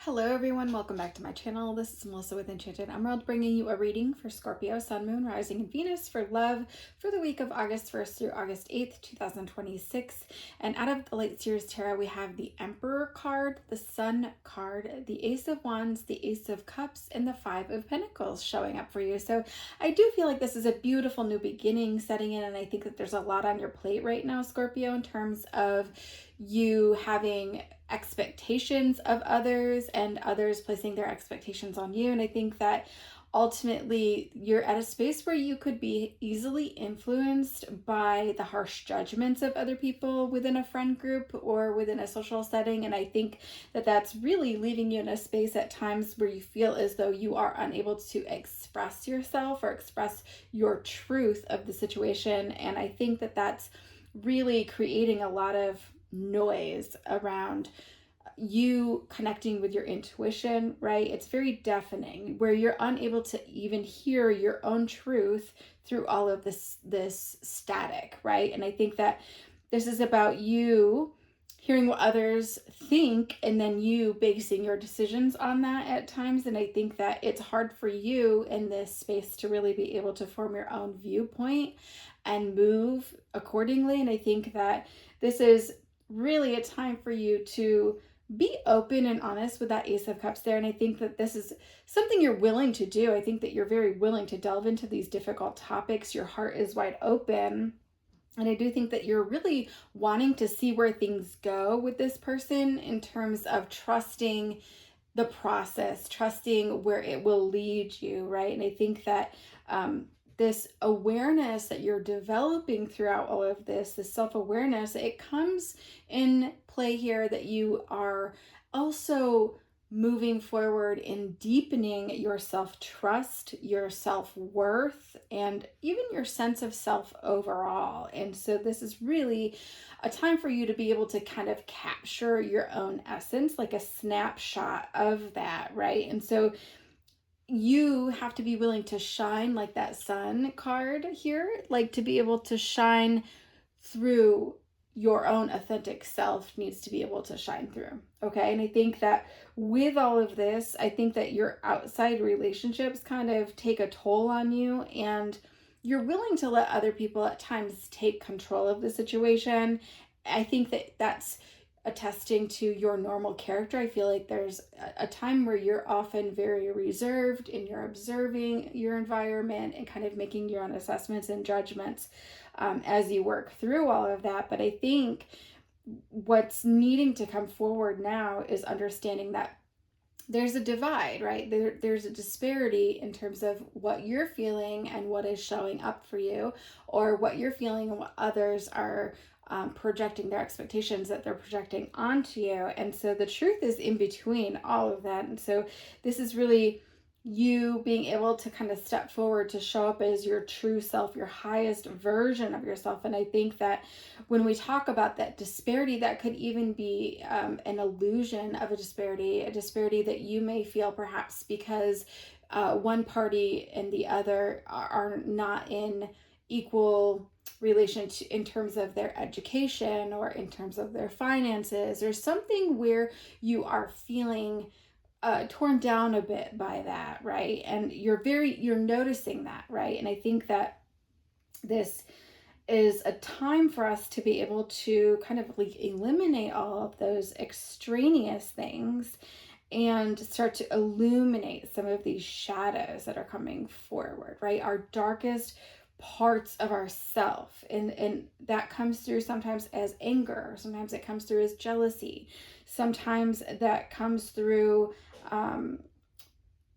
Hello everyone, welcome back to my channel. This is Melissa with Enchanted Emerald bringing you a reading for Scorpio, Sun, Moon, Rising, and Venus for love for the week of August 1st through August 8th, 2026. And out of the Light Series Tarot, we have the Emperor card, the Sun card, the Ace of Wands, the Ace of Cups, and the Five of Pentacles showing up for you. So I do feel like this is a beautiful new beginning setting in, and I think that there's a lot on your plate right now, Scorpio, in terms of you having expectations of others and others placing their expectations on you. And I think that ultimately you're at a space where you could be easily influenced by the harsh judgments of other people within a friend group or within a social setting. And I think that that's really leaving you in a space at times where you feel as though you are unable to express yourself or express your truth of the situation. And I think that that's really creating a lot of noise around you connecting with your intuition, right? It's very deafening where you're unable to even hear your own truth through all of this static, right? And I think that this is about you hearing what others think and then you basing your decisions on that at times. And I think that it's hard for you in this space to really be able to form your own viewpoint and move accordingly. And I think that this is really a time for you to be open and honest with that Ace of Cups there. And I think that this is something you're willing to do. I think that you're very willing to delve into these difficult topics. Your heart is wide open. And I do think that you're really wanting to see where things go with this person in terms of trusting the process, trusting where it will lead you, right? And I think that this awareness that you're developing throughout all of this self-awareness, it comes in play here that you are also moving forward in deepening your self-trust, your self-worth, and even your sense of self overall. And so this is really a time for you to be able to kind of capture your own essence, like a snapshot of that, right? And so you have to be willing to shine, like that Sun card here, like to be able to shine through your own authentic self needs to be able to shine through. Okay. And I think that with all of this, I think that your outside relationships kind of take a toll on you, and you're willing to let other people at times take control of the situation. I think that that's attesting to your normal character. I feel like there's a time where you're often very reserved and you're observing your environment and kind of making your own assessments and judgments as you work through all of that. But I think what's needing to come forward now is understanding that there's a divide, right? There's a disparity in terms of what you're feeling and what is showing up for you, or what you're feeling and what others are projecting their expectations that they're projecting onto you. And so the truth is in between all of that. And so this is really you being able to kind of step forward to show up as your true self, your highest version of yourself. And I think that when we talk about that disparity, that could even be an illusion of a disparity that you may feel perhaps because one party and the other are not in equal relation to, in terms of their education or in terms of their finances, or something where you are feeling torn down a bit by that, right? And you're noticing that, right? And I think that this is a time for us to be able to kind of like eliminate all of those extraneous things and start to illuminate some of these shadows that are coming forward, right? Our darkest parts of ourself, and that comes through sometimes as anger, sometimes it comes through as jealousy, sometimes that comes through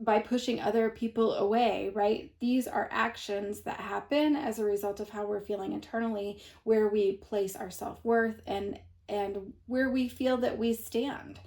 by pushing other people away, right? These are actions that happen as a result of how we're feeling internally, where we place our self-worth and where we feel that we stand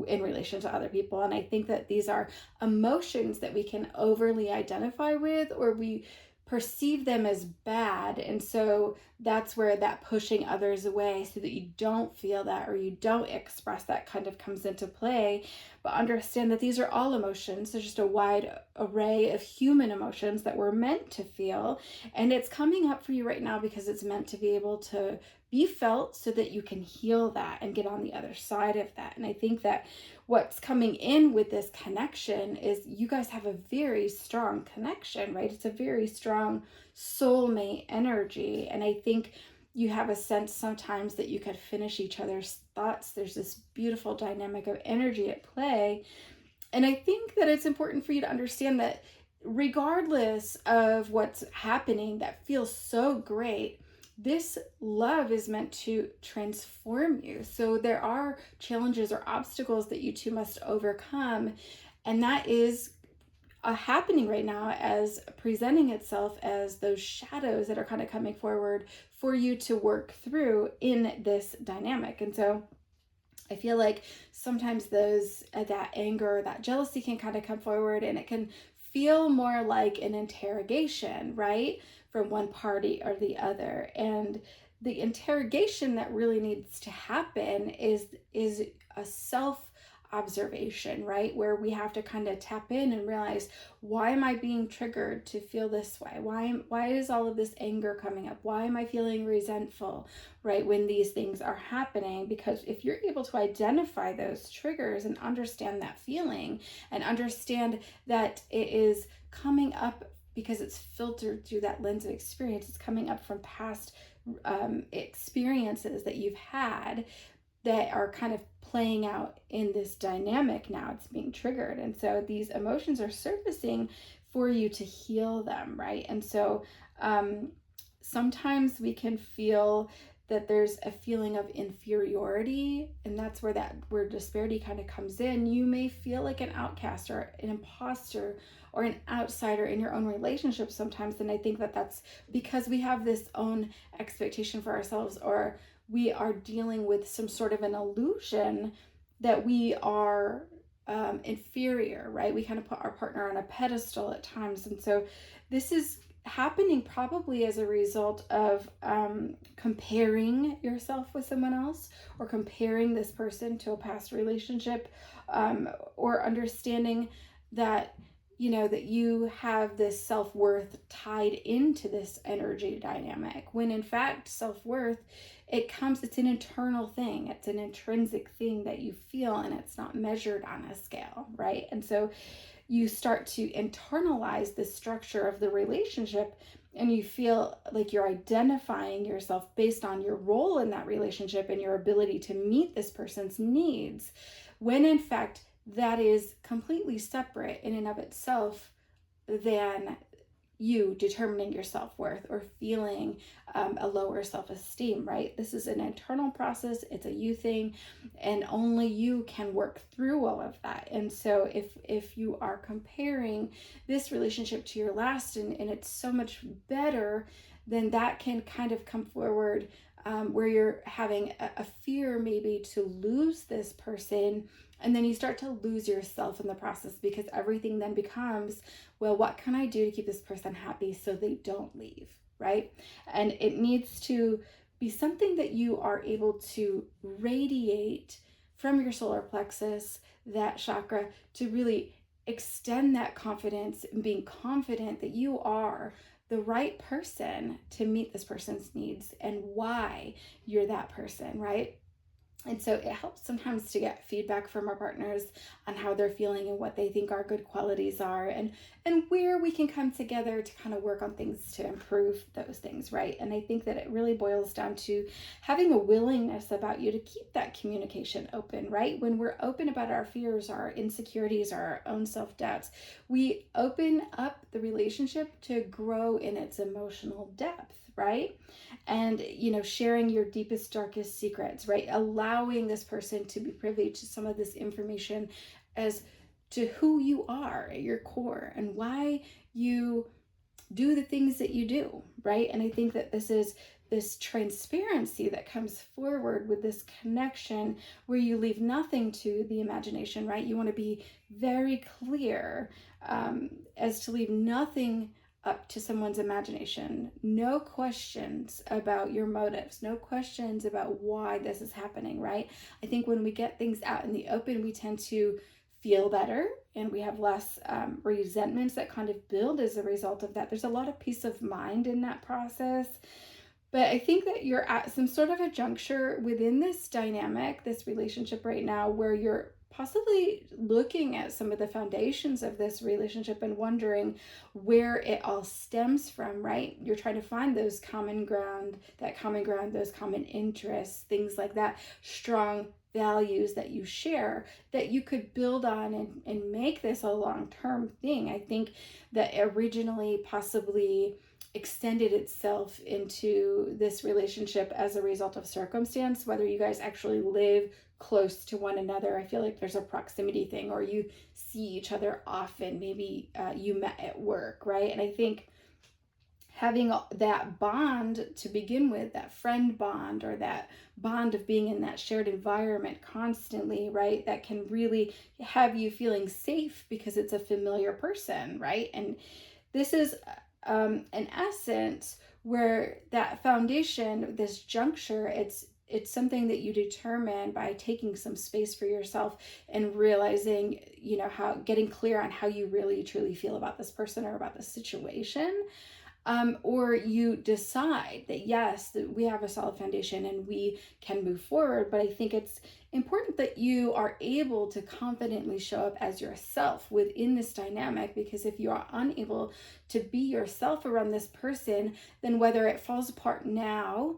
in relation to other people. And I think that these are emotions that we can overly identify with, or we perceive them as bad. And so that's where that pushing others away so that you don't feel that or you don't express that kind of comes into play. But understand that these are all emotions. There's just a wide array of human emotions that we're meant to feel. And it's coming up for you right now because it's meant to be able to be felt so that you can heal that and get on the other side of that. And I think that what's coming in with this connection is you guys have a very strong connection, right? It's a very strong soulmate energy. And I think you have a sense sometimes that you could finish each other's thoughts. There's this beautiful dynamic of energy at play. And I think that it's important for you to understand that regardless of what's happening that feels so great, this love is meant to transform you. So there are challenges or obstacles that you two must overcome. And that is happening right now as presenting itself as those shadows that are kind of coming forward for you to work through in this dynamic. And so I feel like sometimes those that anger, that jealousy can kind of come forward, and it can feel more like an interrogation, right? From one party or the other. And the interrogation that really needs to happen is a self observation, right? Where we have to kind of tap in and realize, why am I being triggered to feel this way? Why is all of this anger coming up? Why am I feeling resentful, right, when these things are happening? Because if you're able to identify those triggers and understand that feeling and understand that it is coming up because it's filtered through that lens of experience, it's coming up from past experiences that you've had that are kind of playing out in this dynamic now. It's being triggered. And so these emotions are surfacing for you to heal them, right? And so sometimes we can feel that there's a feeling of inferiority, and that's where disparity kind of comes in. You may feel like an outcast or an imposter or an outsider in your own relationship sometimes. And I think that that's because we have this own expectation for ourselves, or we are dealing with some sort of an illusion that we are inferior, right? We kind of put our partner on a pedestal at times. And so this is happening probably as a result of comparing yourself with someone else, or comparing this person to a past relationship, or understanding that that you have this self-worth tied into this energy dynamic, when in fact self-worth, it's an internal thing. It's an intrinsic thing that you feel, and it's not measured on a scale, right? And so you start to internalize the structure of the relationship, and you feel like you're identifying yourself based on your role in that relationship and your ability to meet this person's needs, when in fact that is completely separate in and of itself than you determining your self-worth or feeling a lower self-esteem, right? This is an internal process. It's a you thing, and only you can work through all of that. And so if you are comparing this relationship to your last, and it's so much better, then that can kind of come forward where you're having a fear maybe to lose this person. And then you start to lose yourself in the process, because everything then becomes, well, what can I do to keep this person happy so they don't leave, right? And it needs to be something that you are able to radiate from your solar plexus, that chakra, to really extend that confidence and being confident that you are the right person to meet this person's needs and why you're that person, right? And so it helps sometimes to get feedback from our partners on how they're feeling and what they think our good qualities are, and where we can come together to kind of work on things to improve those things, right? And I think that it really boils down to having a willingness about you to keep that communication open, right? When we're open about our fears, our insecurities, our own self-doubts, we open up the relationship to grow in its emotional depth, right? And sharing your deepest, darkest secrets, right? Allowing this person to be privy to some of this information as to who you are at your core and why you do the things that you do, right? And I think that this is this transparency that comes forward with this connection, where you leave nothing to the imagination, right? You want to be very clear as to leave nothing up to someone's imagination. No questions about your motives, no questions about why this is happening, right? I think when we get things out in the open, we tend to feel better, and we have less resentments that kind of build as a result of that. There's a lot of peace of mind in that process. But I think that you're at some sort of a juncture within this dynamic, this relationship right now, where you're possibly looking at some of the foundations of this relationship and wondering where it all stems from, right? You're trying to find those common ground, those common interests, things like that, strong values that you share that you could build on and make this a long-term thing. I think that originally possibly extended itself into this relationship as a result of circumstance, whether you guys actually live close to one another. I feel like there's a proximity thing, or you see each other often. Maybe you met at work, right? And I think having that bond to begin with, that friend bond, or that bond of being in that shared environment constantly, right? That can really have you feeling safe because it's a familiar person, right? And this is in essence where that foundation, this juncture, it's something that you determine by taking some space for yourself and realizing, how getting clear on how you really truly feel about this person or about the situation. Or you decide that yes, that we have a solid foundation and we can move forward. But I think it's important that you are able to confidently show up as yourself within this dynamic, because if you are unable to be yourself around this person, then whether it falls apart now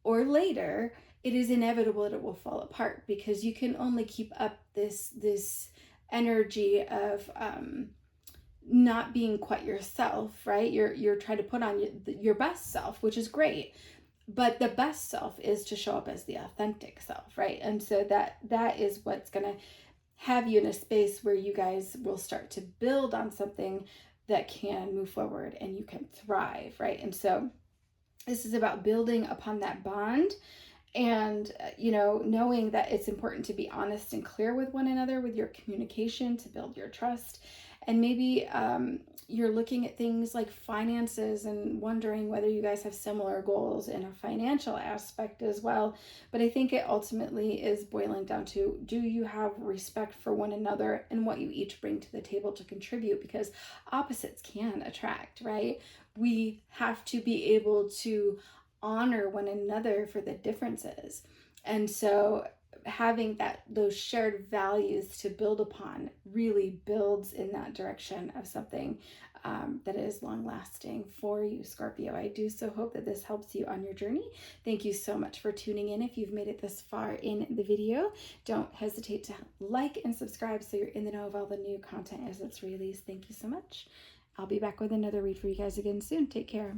or later, it is inevitable that it will fall apart, because you can only keep up this energy of not being quite yourself, right? You're trying to put on your best self, which is great, but the best self is to show up as the authentic self, right? And so that is what's going to have you in a space where you guys will start to build on something that can move forward and you can thrive, right? And so this is about building upon that bond, and knowing that it's important to be honest and clear with one another with your communication to build your trust. And maybe you're looking at things like finances and wondering whether you guys have similar goals in a financial aspect as well. But I think it ultimately is boiling down to, do you have respect for one another and what you each bring to the table to contribute? Because opposites can attract, right? We have to be able to honor one another for the differences. And so having those shared values to build upon really builds in that direction of something that is long lasting for you, Scorpio. I do so hope that this helps you on your journey. Thank you so much for tuning in. If you've made it this far in the video, don't hesitate to like and subscribe so you're in the know of all the new content as it's released. Thank you so much. I'll be back with another read for you guys again soon. Take care.